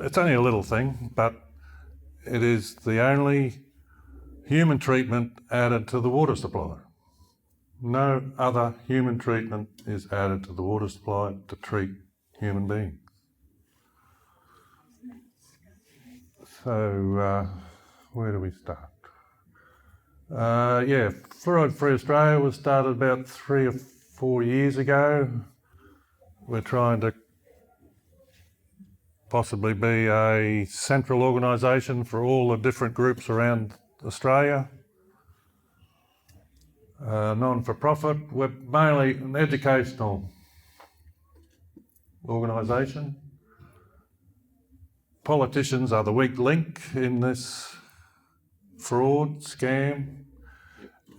It's only a little thing, but it is the only human treatment added to the water supply. No other human treatment is added to the water supply to treat human beings. So, where do we start? Fluoride Free Australia was started about 3 or 4 years ago. We're trying to possibly be a central organisation for all the different groups around Australia. Non-for-profit. We're mainly an educational organisation. Politicians are the weak link in this fraud, scam,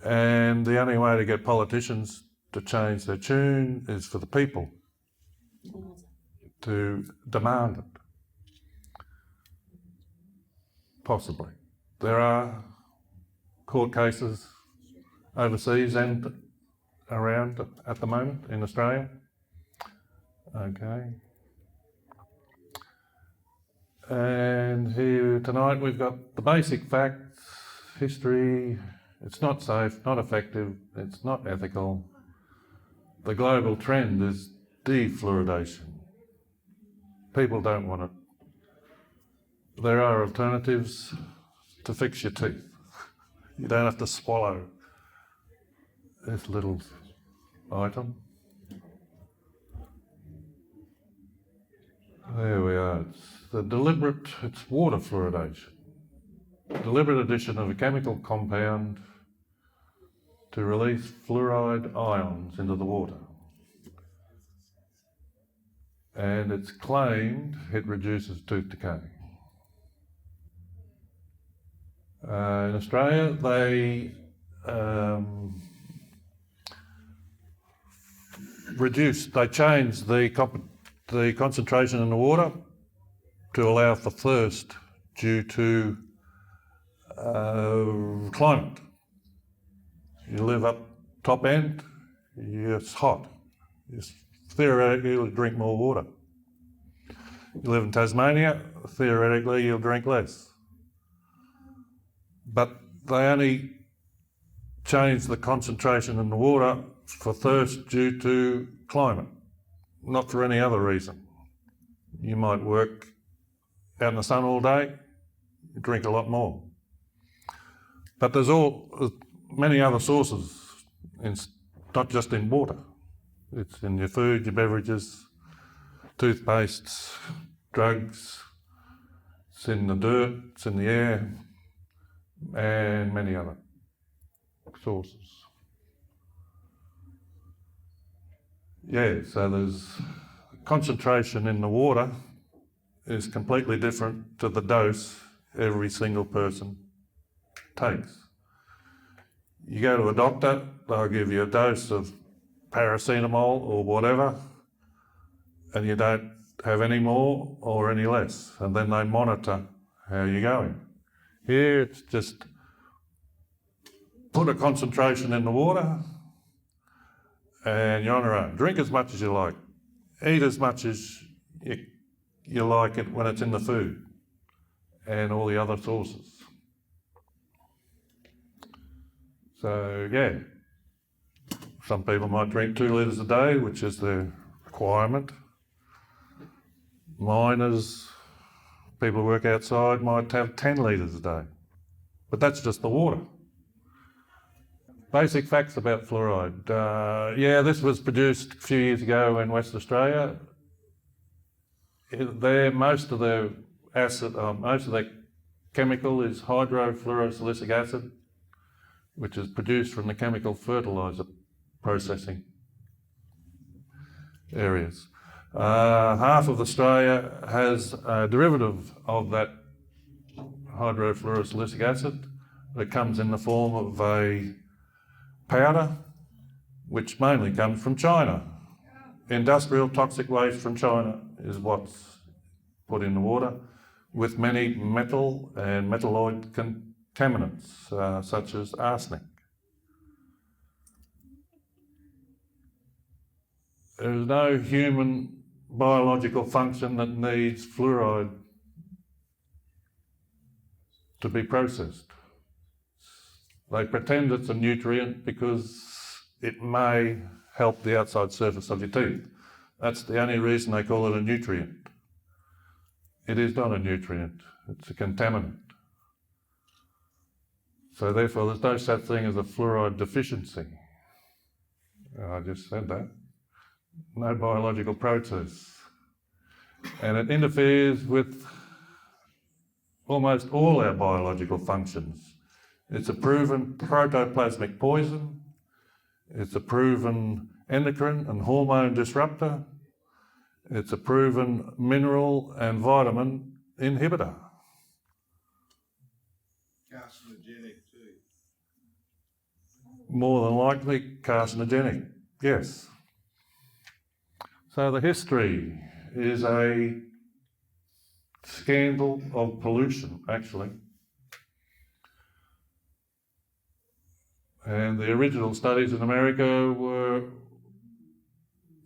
and the only way to get politicians to change their tune is for the people to demand it. Possibly. There are court cases overseas and around at the moment in Australia. Okay. And here tonight we've got the basic facts, history. It's not safe, not effective, it's not ethical. The global trend is defluoridation. People don't want it. There are alternatives to fix your teeth. You don't have to swallow this little item. There we are. It's water fluoridation. Deliberate addition of a chemical compound to release fluoride ions into the water. And it's claimed it reduces tooth decay. In Australia, they changed the concentration in the water to allow for thirst due to climate. You live up top end, it's hot. Theoretically, you'll drink more water. You live in Tasmania, theoretically, you'll drink less. But they only changed the concentration in the water for thirst due to climate, not for any other reason. You might work out in the sun all day, you drink a lot more. But there's many other sources, not just in water. It's in your food, your beverages, toothpastes, drugs, it's in the dirt, it's in the air, and many other sources. So there's concentration in the water is completely different to the dose every single person takes. You go to a doctor, they'll give you a dose of paracetamol or whatever, and you don't have any more or any less, and then they monitor how you're going. Here it's just put a concentration in the water and you're on your own. Drink as much as you like. Eat as much as you like it when it's in the food and all the other sources. So some people might drink 2 litres a day, which is their requirement. Miners, people who work outside might have 10 litres a day, but that's just the water. Basic facts about fluoride. This was produced a few years ago in West Australia. Most of their chemical is hydrofluorosilicic acid, which is produced from the chemical fertiliser processing areas. Half of Australia has a derivative of that hydrofluorosilicic acid that comes in the form of a powder, which mainly comes from China. Industrial toxic waste from China is what's put in the water, with many metal and metalloid contaminants, such as arsenic. There is no human biological function that needs fluoride to be processed. They pretend it's a nutrient because it may help the outside surface of your teeth. That's the only reason they call it a nutrient. It is not a nutrient, it's a contaminant. So therefore there's no such thing as a fluoride deficiency. I just said that. No biological process. And it interferes with almost all our biological functions. It's a proven protoplasmic poison. It's a proven endocrine and hormone disruptor. It's a proven mineral and vitamin inhibitor. Carcinogenic too. More than likely carcinogenic, yes. So the history is a scandal of pollution, actually. And the original studies in America were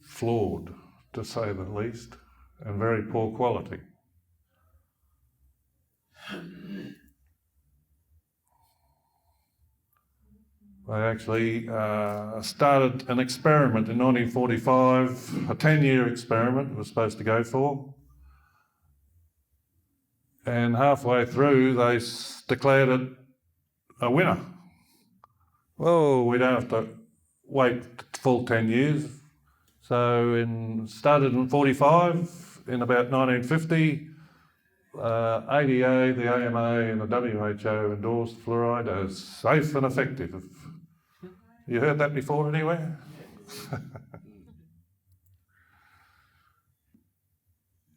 flawed, to say the least, and very poor quality. They actually started an experiment in 1945, a 10-year experiment it was supposed to go for. And halfway through, they declared it a winner. Well, we don't have to wait full 10 years. So started in 45, in about 1950, ADA, the AMA and the WHO endorsed fluoride as safe and effective. You heard that before anywhere?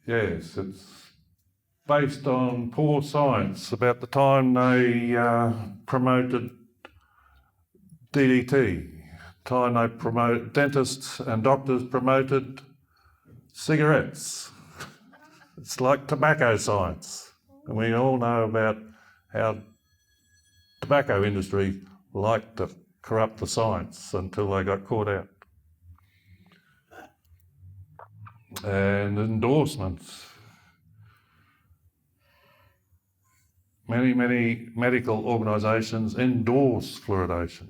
Yes, it's based on poor science. About the time they promoted DDT, time they promoted, dentists and doctors promoted cigarettes. It's like tobacco science. And we all know about how tobacco industry liked to corrupt the science until they got caught out. And endorsements. Many medical organisations endorse fluoridation.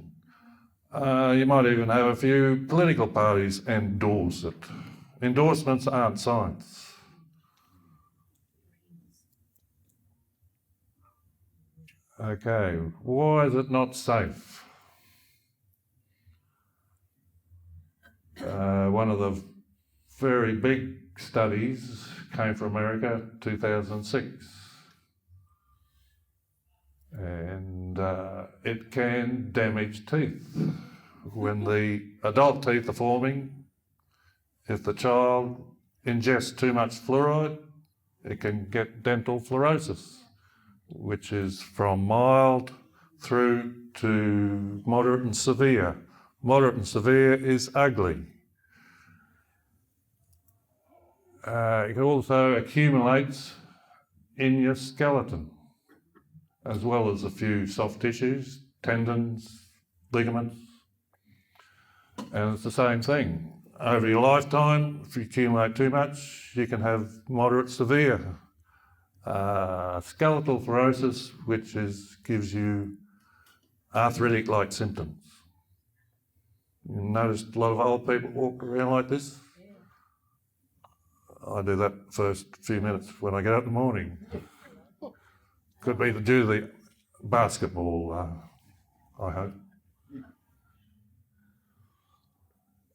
You might even have a few political parties endorse it. Endorsements aren't science. Okay, why is it not safe? One of the very big studies came from America, 2006. And it can damage teeth. When the adult teeth are forming, if the child ingests too much fluoride, it can get dental fluorosis, which is from mild through to moderate and severe. Moderate and severe is ugly. It also accumulates in your skeleton, as well as a few soft tissues, tendons, ligaments. And it's the same thing. Over your lifetime, if you accumulate too much, you can have moderate, severe skeletal fluorosis, which gives you arthritic-like symptoms. You notice a lot of old people walk around like this? I do that first few minutes when I get up in the morning. Could be to do the basketball, I hope.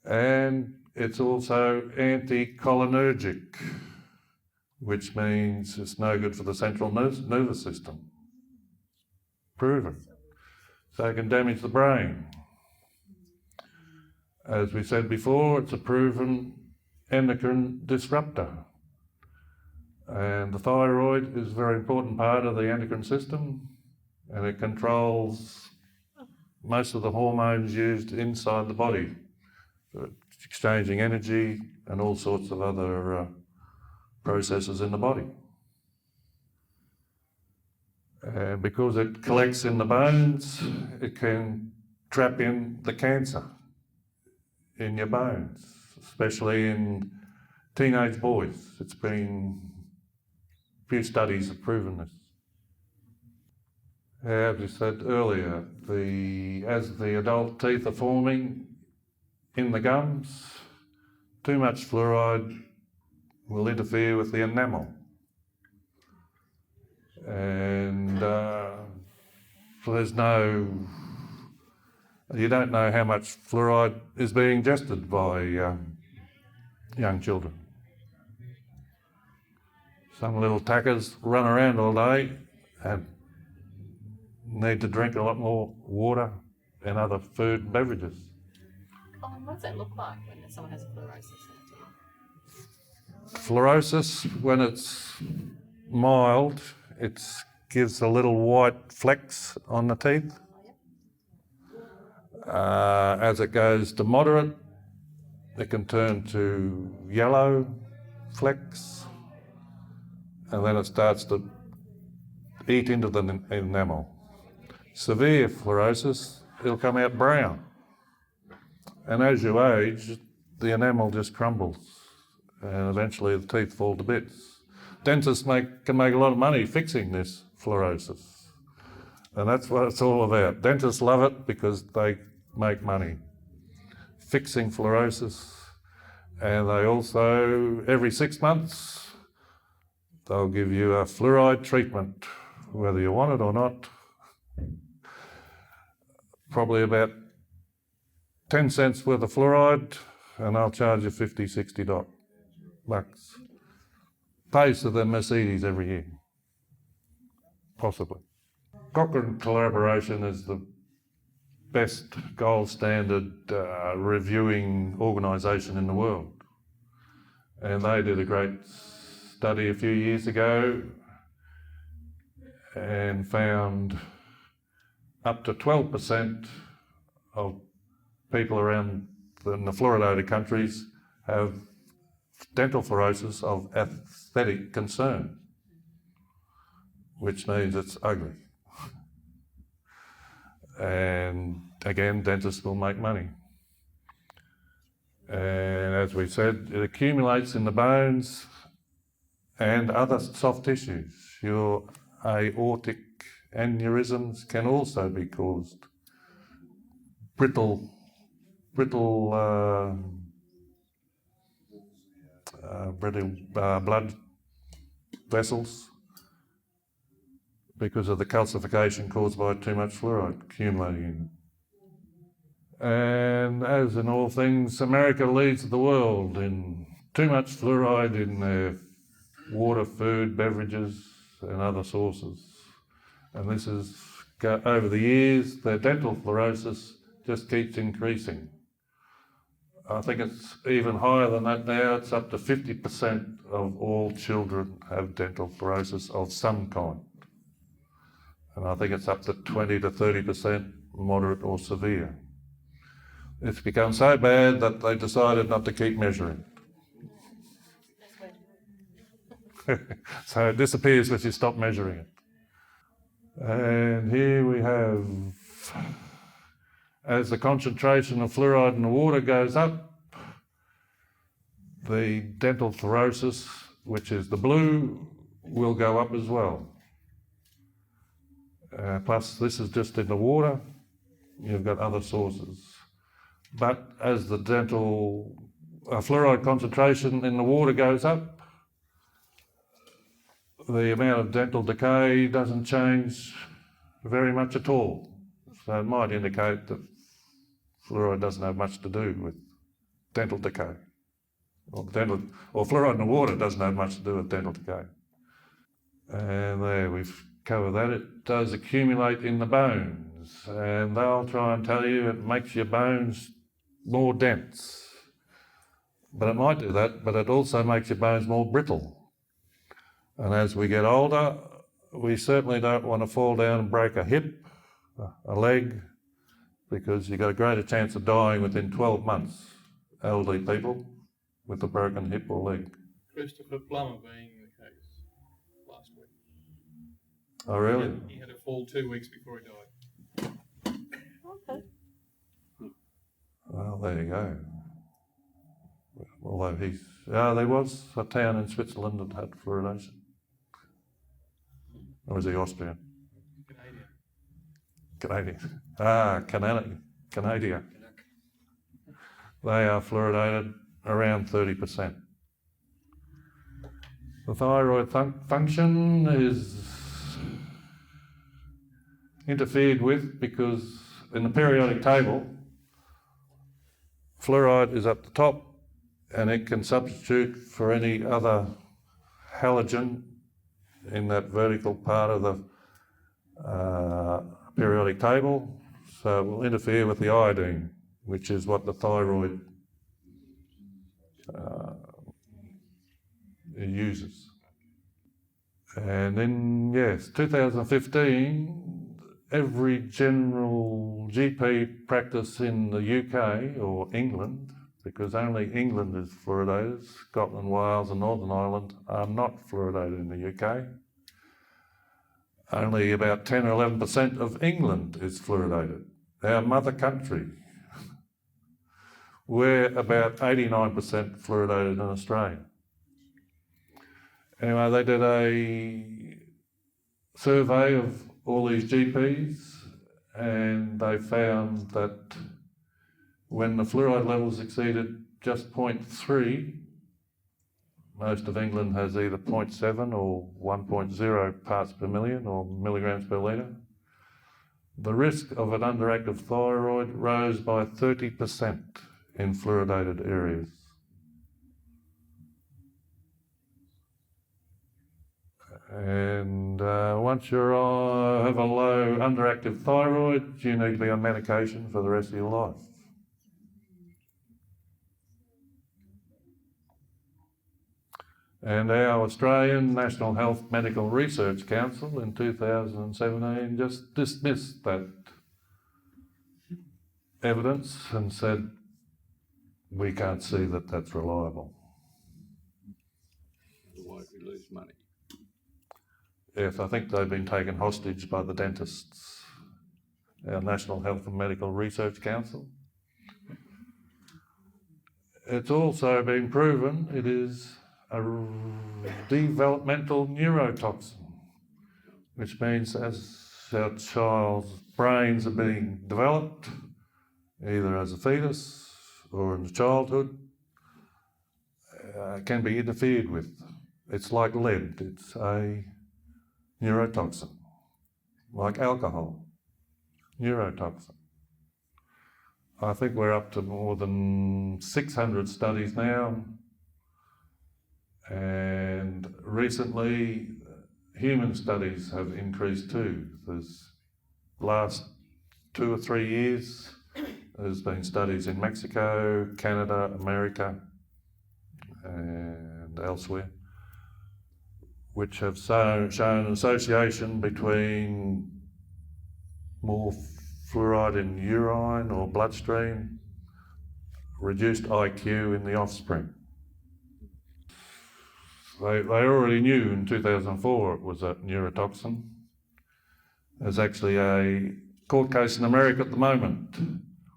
And it's also anticholinergic, which means it's no good for the central nervous system. Proven. So it can damage the brain. As we said before, it's a proven endocrine disruptor. And the thyroid is a very important part of the endocrine system, and it controls most of the hormones used inside the body, exchanging energy and all sorts of other processes in the body. And because it collects in the bones, it can trap in the cancer in your bones, especially in teenage boys. It's been, a few studies have proven this. As we said earlier, as the adult teeth are forming in the gums, too much fluoride will interfere with the enamel. And you don't know how much fluoride is being ingested by young children. Some little tackers run around all day and need to drink a lot more water and other food and beverages. Colin, what does it look like when someone has a fluorosis in the tooth? Fluorosis, when it's mild, it gives a little white flecks on the teeth. As it goes to moderate, it can turn to yellow flecks, and then it starts to eat into the enamel. Severe fluorosis, it'll come out brown. And as you age, the enamel just crumbles, and eventually the teeth fall to bits. Dentists can make a lot of money fixing this fluorosis, and that's what it's all about. Dentists love it because they make money fixing fluorosis, and they also, every 6 months, they'll give you a fluoride treatment, whether you want it or not. Probably about 10 cents worth of fluoride, and I'll charge you $50, $60. Pays for the Mercedes every year, possibly. Cochrane Collaboration is the best gold standard reviewing organisation in the world. And they did a great study a few years ago and found up to 12% of people around in the fluoridated countries have dental fluorosis of aesthetic concern, which means it's ugly. And again, dentists will make money. And as we said, it accumulates in the bones and other soft tissues. Your aortic aneurysms can also be caused. Brittle blood vessels because of the calcification caused by too much fluoride accumulating. And as in all things, America leads the world in too much fluoride in their water, food, beverages and other sources. And this is, over the years, their dental fluorosis just keeps increasing. I think it's even higher than that now. It's up to 50% of all children have dental fluorosis of some kind. And I think it's up to 20 to 30% moderate or severe. It's become so bad that they decided not to keep measuring. So it disappears if you stop measuring it. And here we have, as the concentration of fluoride in the water goes up, the dental fluorosis, which is the blue, will go up as well. Plus, this is just in the water. You've got other sources. But as the dental fluoride concentration in the water goes up, the amount of dental decay doesn't change very much at all. So it might indicate that fluoride doesn't have much to do with dental decay. Or fluoride in the water doesn't have much to do with dental decay. And there, we've covered that. It does accumulate in the bones, and they'll try and tell you it makes your bones more dense. But it might do that, but it also makes your bones more brittle. And as we get older, we certainly don't want to fall down and break a hip, a leg, because you've got a greater chance of dying within 12 months, elderly people with a broken hip or leg. Christopher Plummer being the case last week. Oh, really? He had a fall 2 weeks before he died. Okay. Well, there you go. Although there was a town in Switzerland that had fluoridation. Or was he Austrian? Canadian. Canada. They are fluoridated around 30%. The thyroid function is interfered with because in the periodic table, fluoride is at the top and it can substitute for any other halogen in that vertical part of the periodic table, so it will interfere with the iodine, which is what the thyroid uses. And in 2015, every general GP practice in the UK or England, because only England is fluoridated, Scotland, Wales and Northern Ireland are not fluoridated in the UK. Only about 10 or 11% of England is fluoridated, our mother country. We're about 89% fluoridated in Australia. Anyway, they did a survey of all these GPs and they found that when the fluoride levels exceeded just 0.3, most of England has either 0.7 or 1.0 parts per million or milligrams per litre. The risk of an underactive thyroid rose by 30% in fluoridated areas. And once you have a low underactive thyroid, you need to be on medication for the rest of your life. And our Australian National Health Medical Research Council in 2017 just dismissed that evidence and said, we can't see that that's reliable. Otherwise we lose money. Yes, I think they've been taken hostage by the dentists, our National Health and Medical Research Council. It's also been proven it is a developmental neurotoxin, which means as our child's brains are being developed, either as a fetus or in childhood, can be interfered with. It's like lead, it's a neurotoxin, like alcohol, neurotoxin. I think we're up to more than 600 studies now, and recently human studies have increased too. There's last 2 or 3 years there's been studies in Mexico, Canada, America and elsewhere which have shown an association between more fluoride in urine or bloodstream, reduced IQ in the offspring. They already knew in 2004 it was a neurotoxin. There's actually a court case in America at the moment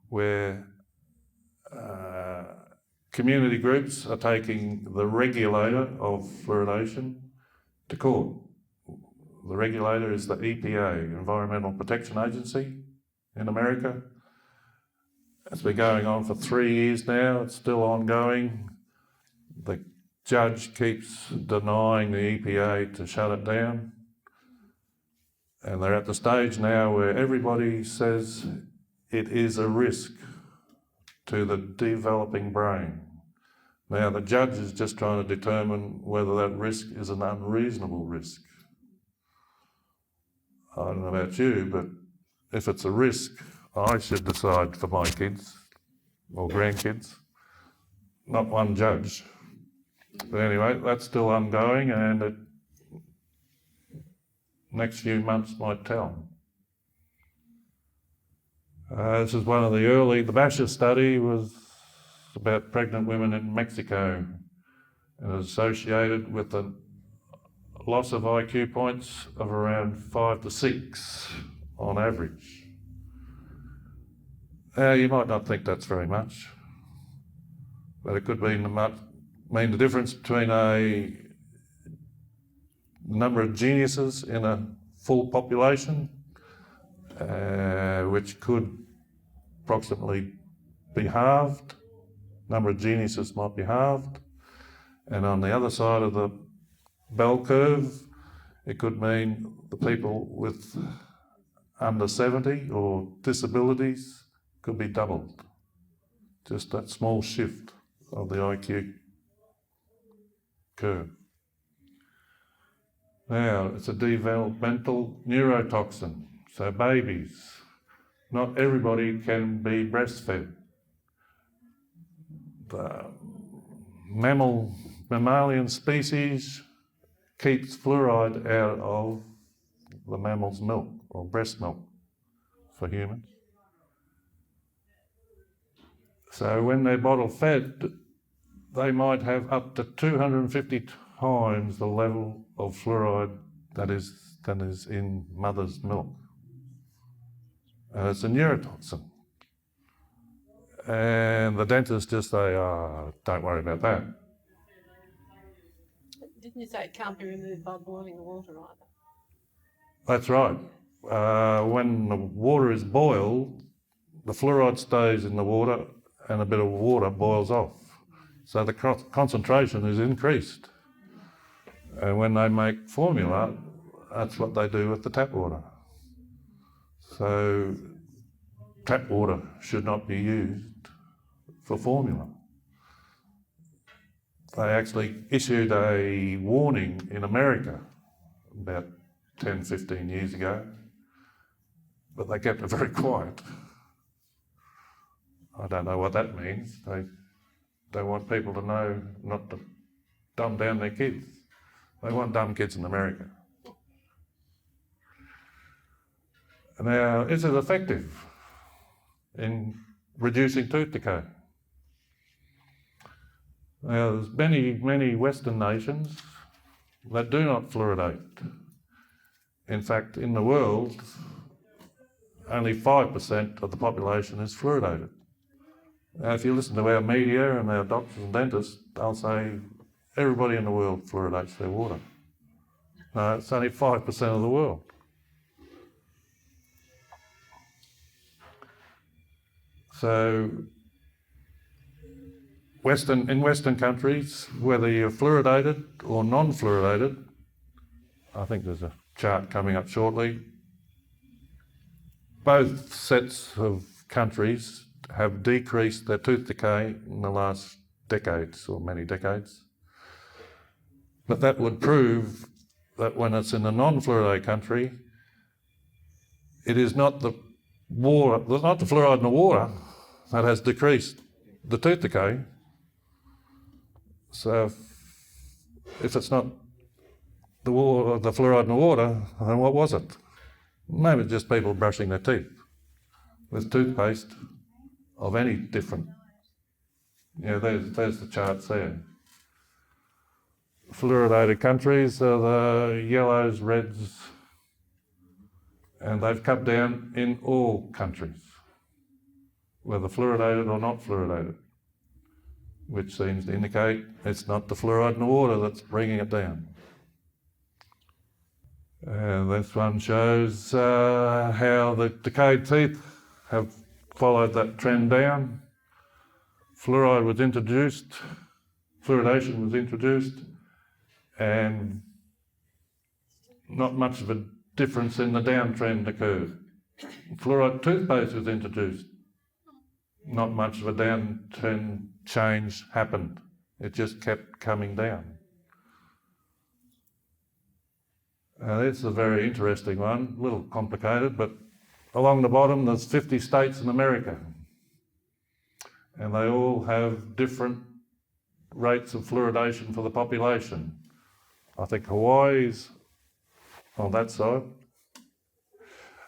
where community groups are taking the regulator of fluoridation to court. The regulator is the EPA, Environmental Protection Agency in America. It's been going on for 3 years now, it's still ongoing. The judge keeps denying the EPA to shut it down. And they're at the stage now where everybody says it is a risk to the developing brain. Now the judge is just trying to determine whether that risk is an unreasonable risk. I don't know about you, but if it's a risk, I should decide for my kids or grandkids, not one judge. But anyway, that's still ongoing and it next few months might tell. This is one of the Basher study was about pregnant women in Mexico and is associated with a loss of IQ points of around 5 to 6 on average. You might not think that's very much, but it could mean the difference between a number of geniuses in a full population, which could approximately be halved. Number of geniuses might be halved. And on the other side of the bell curve, it could mean the people with under 70 or disabilities could be doubled. Just that small shift of the IQ curve. Now, it's a developmental neurotoxin. So babies, not everybody can be breastfed. The mammalian species keeps fluoride out of the mammal's milk or breast milk for humans. So when they're bottle fed, they might have up to 250 times the level of fluoride that is in mother's milk. And it's a neurotoxin. And the dentists just say, don't worry about that. Didn't you say it can't be removed by boiling the water either? That's right. When the water is boiled, the fluoride stays in the water and a bit of water boils off. So the concentration is increased. And when they make formula, that's what they do with the tap water. So tap water should not be used for formula. They actually issued a warning in America about 10, 15 years ago, but they kept it very quiet. I don't know what that means. They want people to know not to dumb down their kids. They want dumb kids in America. Now, is it effective in reducing tooth decay? Now, there's many Western nations that do not fluoridate. In fact, in the world, only 5% of the population is fluoridated. Now, if you listen to our media and our doctors and dentists, they'll say everybody in the world fluoridates their water. No, it's only 5% of the world. So, in Western countries, whether you're fluoridated or non-fluoridated, I think there's a chart coming up shortly, both sets of countries have decreased their tooth decay in the last decades or many decades. But that would prove that when it's in a non-fluoridated country, it is not the fluoride in the water that has decreased the tooth decay. So if it's not the fluoride in the water, then what was it? Maybe it's just people brushing their teeth with toothpaste of any different. Yeah, there's the charts there. Fluoridated countries are the yellows, reds, and they've come down in all countries, whether fluoridated or not fluoridated, which seems to indicate it's not the fluoride in the water that's bringing it down. And this one shows how the decayed teeth have followed that trend down. Fluoridation was introduced, and not much of a difference in the downtrend occurred. Fluoride toothpaste was introduced. Not much of a downtrend change happened. It just kept coming down. This is a very interesting one, a little complicated, but along the bottom there's 50 states in America, and they all have different rates of fluoridation for the population. I think Hawaii's on that side,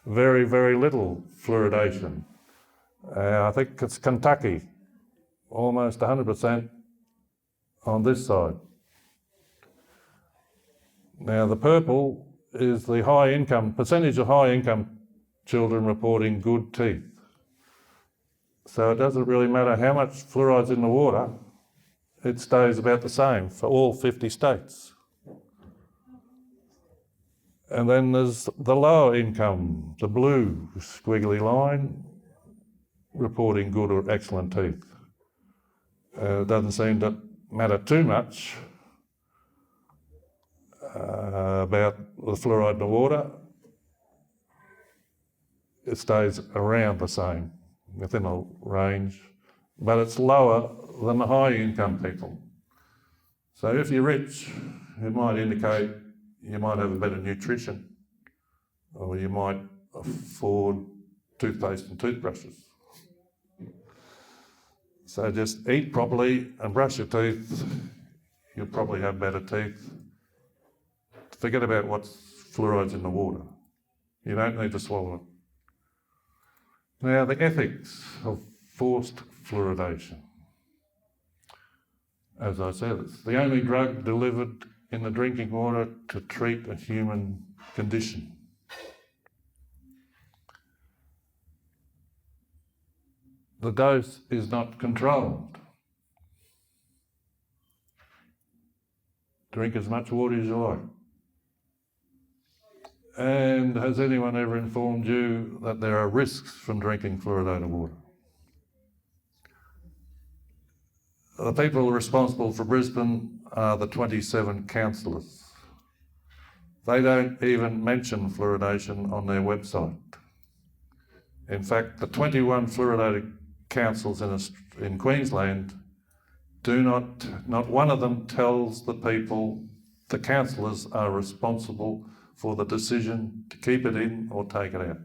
very, very little fluoridation. I think it's Kentucky, almost 100% on this side. Now the purple is the percentage of high income children reporting good teeth. So it doesn't really matter how much fluoride's in the water, it stays about the same for all 50 states. And then there's the lower income, the blue squiggly line, reporting good or excellent teeth. Doesn't seem to matter too much about the fluoride in the water. It stays around the same, within a range, but it's lower than the high income people. So if you're rich, it might indicate you might have a better nutrition, or you might afford toothpaste and toothbrushes. So just eat properly and brush your teeth. You'll probably have better teeth. Forget about what's fluoride's in the water. You don't need to swallow it. Now, the ethics of forced fluoridation. As I said, it's the only drug delivered in the drinking water to treat a human condition. The dose is not controlled. Drink as much water as you like. And has anyone ever informed you that there are risks from drinking fluoridated water? The people responsible for Brisbane are the 27 councillors. They don't even mention fluoridation on their website. In fact, the 21 fluoridated councils in Queensland not one of them tells the people, the councillors are responsible for the decision to keep it in or take it out.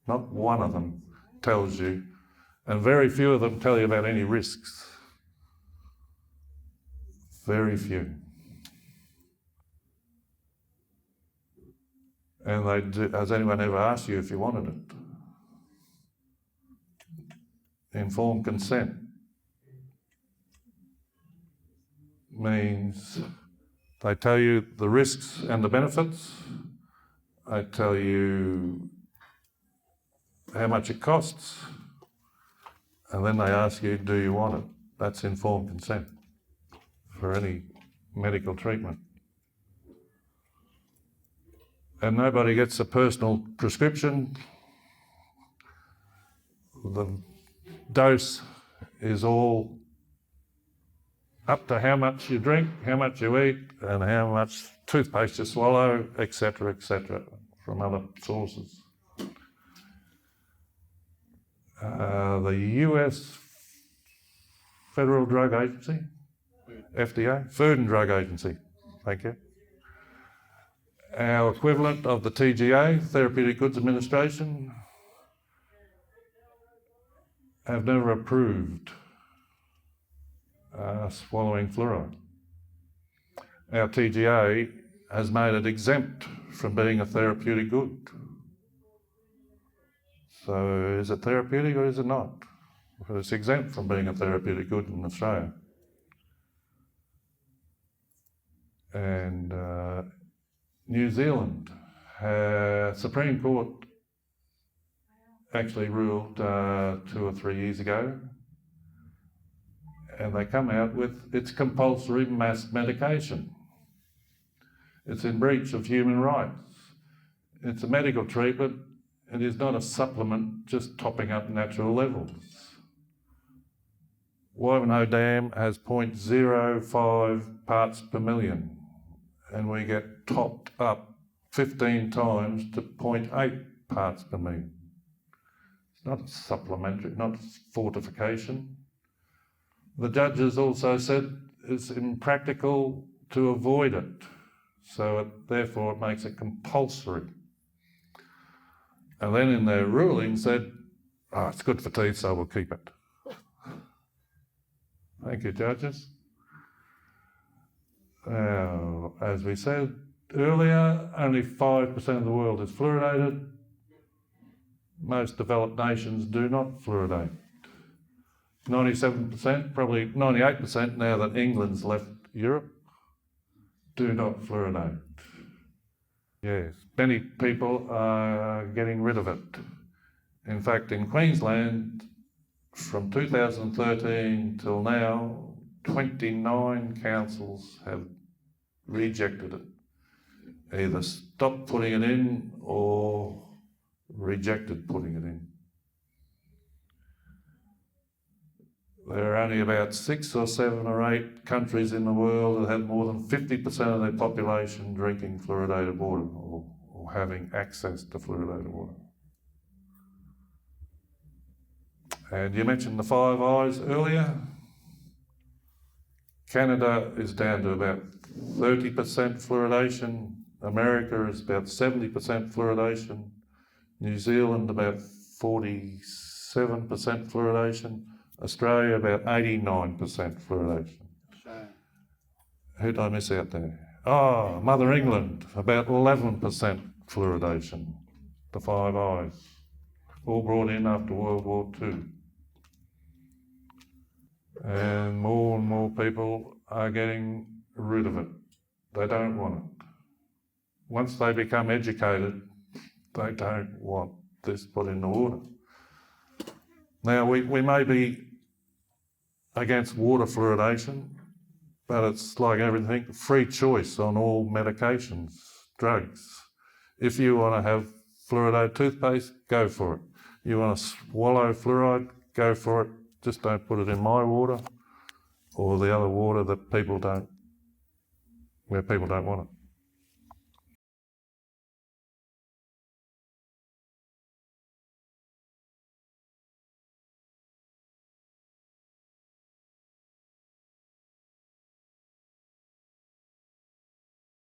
Not one of them tells you, and very few of them tell you about any risks. Very few. And has anyone ever asked you if you wanted it? Informed consent means they tell you the risks and the benefits. They tell you how much it costs, and then they ask you, do you want it? That's informed consent for any medical treatment. And nobody gets a personal prescription. The dose is all up to how much you drink, how much you eat, and how much toothpaste you swallow, etc., from other sources. The US Federal Drug Agency, FDA, Food and Drug Agency, thank you. Our equivalent of the TGA, Therapeutic Goods Administration, have never approved swallowing fluoride. Our TGA has made it exempt from being a therapeutic good. So is it therapeutic or is it not? Well, it's exempt from being a therapeutic good in Australia. And New Zealand, Supreme Court actually ruled 2 or 3 years ago, and they come out with it's compulsory mass medication. It's in breach of human rights. It's a medical treatment. It is not a supplement just topping up natural levels. Wivenhoe Dam has 0.05 parts per million, and we get topped up 15 times to 0.8 parts per million. It's not supplementary, not fortification. The judges also said it's impractical to avoid it, so therefore it makes it compulsory. And then in their ruling said, it's good for teeth, so we'll keep it. Thank you, judges. Now, as we said earlier, only 5% of the world is fluoridated. Most developed nations do not fluoridate. 97%, probably 98% now that England's left Europe, do not fluoridate. Yes, many people are getting rid of it. In fact, in Queensland, from 2013 till now, 29 councils have rejected it. Either stopped putting it in or rejected putting it in. There are only about 6 or 7 or 8 countries in the world that have more than 50% of their population drinking fluoridated water or having access to fluoridated water. And you mentioned the Five Eyes earlier. Canada is down to about 30% fluoridation. America is about 70% fluoridation. New Zealand about 47% fluoridation. Australia about 89% fluoridation. So, Who did I miss out there? Oh, Mother England, about 11% fluoridation. The Five Eyes, all brought in after World War II. And more people are getting rid of it. They don't want it. Once they become educated, they don't want this put in the water. Now, we may be against water fluoridation, but it's like everything, free choice on all medications, drugs. If you want to have fluoridated toothpaste, go for it. You want to swallow fluoride, go for it. Just don't put it in my water or the other water that people don't want it.